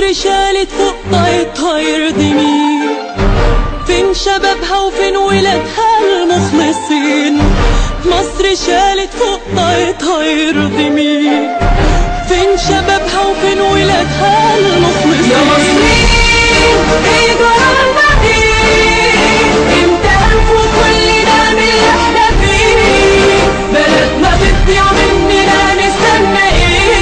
مصر شالت فوق طاقتها يرضي مين؟ فين شبابها وفين ولادها المخلصين؟ مصر شالت فوق طاقتها يرضي مين؟ فين شبابها وفين ولادها المخلصين؟ يا مصريين ايه جرالنا ايه؟ امتى هنفوق كل ده من اللي احنا فيه؟ بلدنا بتضيع مننا نستنى ايه؟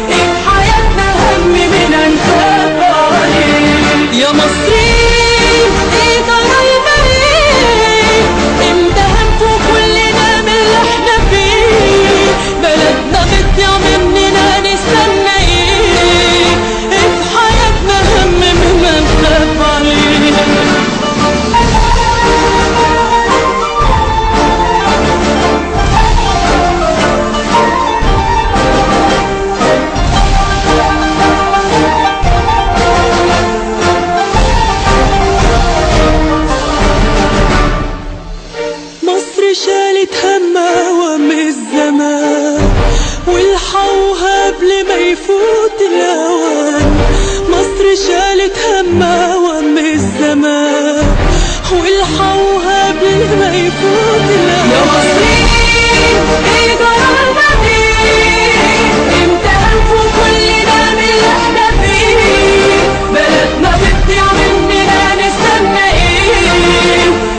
ايه في حياتنا هم مننا نخاف عليه؟ يا مصريين ايه جرالنا ايه؟ امتى هنفوق كل ده من اللي احنا فيه؟ بلدنا بتضيع مننا نستنى ايه؟ ايه في حياتنا هم مننا نخاف عليه؟ مصر شالت همها وهم الزمان والحوها قبل ما يفوت الأوان. مصر شالت همها وهم الزمان والحوها قبل ما يفوت الأوان. يا مصريين ايه جرالنا ايه؟ امتى هنفوق كل ده من اللي احنا فيه؟ بلدنا بتضيع مننا نستنى ايه؟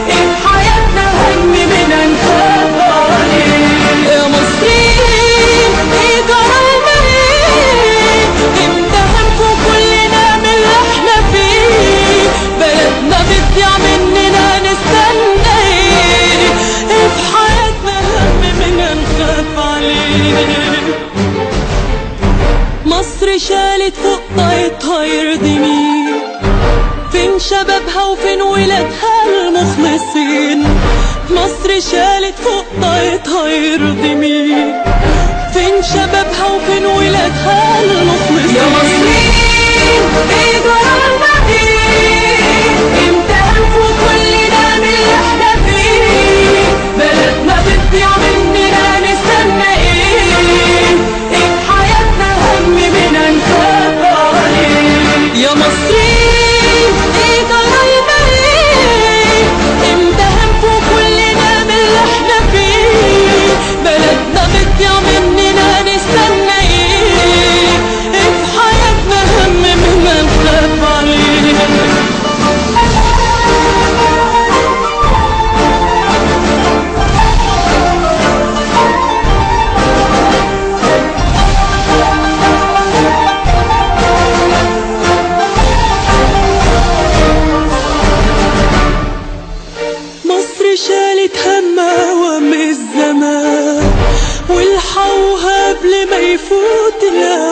ايه في حياتنا هم مننا نخاف عليه؟ يا مصريين ايه جرالنا ايه؟ امتى هنفوق كل ده من اللي احنا فيه؟ بلدنا بتضيع مننا نستنى ايه؟ ايه في حياتنا هم مننا نخاف عليه؟ مصر شالت فوق طاقتها يرضي مين؟ فين شبابها وفين ولادها المخلصين؟ مصر شالت فوق طاقتها يرضي مين؟ فين شبابها وفين ولادها المخلصين؟ يا مصريين ايه جرالنا ايه؟ امتى هنفوق كل ده من اللي احنا فيه؟ بلدنا بتضيع مننا نستنى ايه؟ ايه في حياتنا هم مننا نخاف عليه؟ يا مصريين ايه جرالنا ايه؟ امتى هنفوق كل ده من اللي احنا فيه؟ بلدنا بتضيع مننا نستنى ايه؟ ايه في حياتنا هم مننا نخاف عليه؟ مصر شالت همها وهم الزمان والحوها قبل ما يفوت الأوان.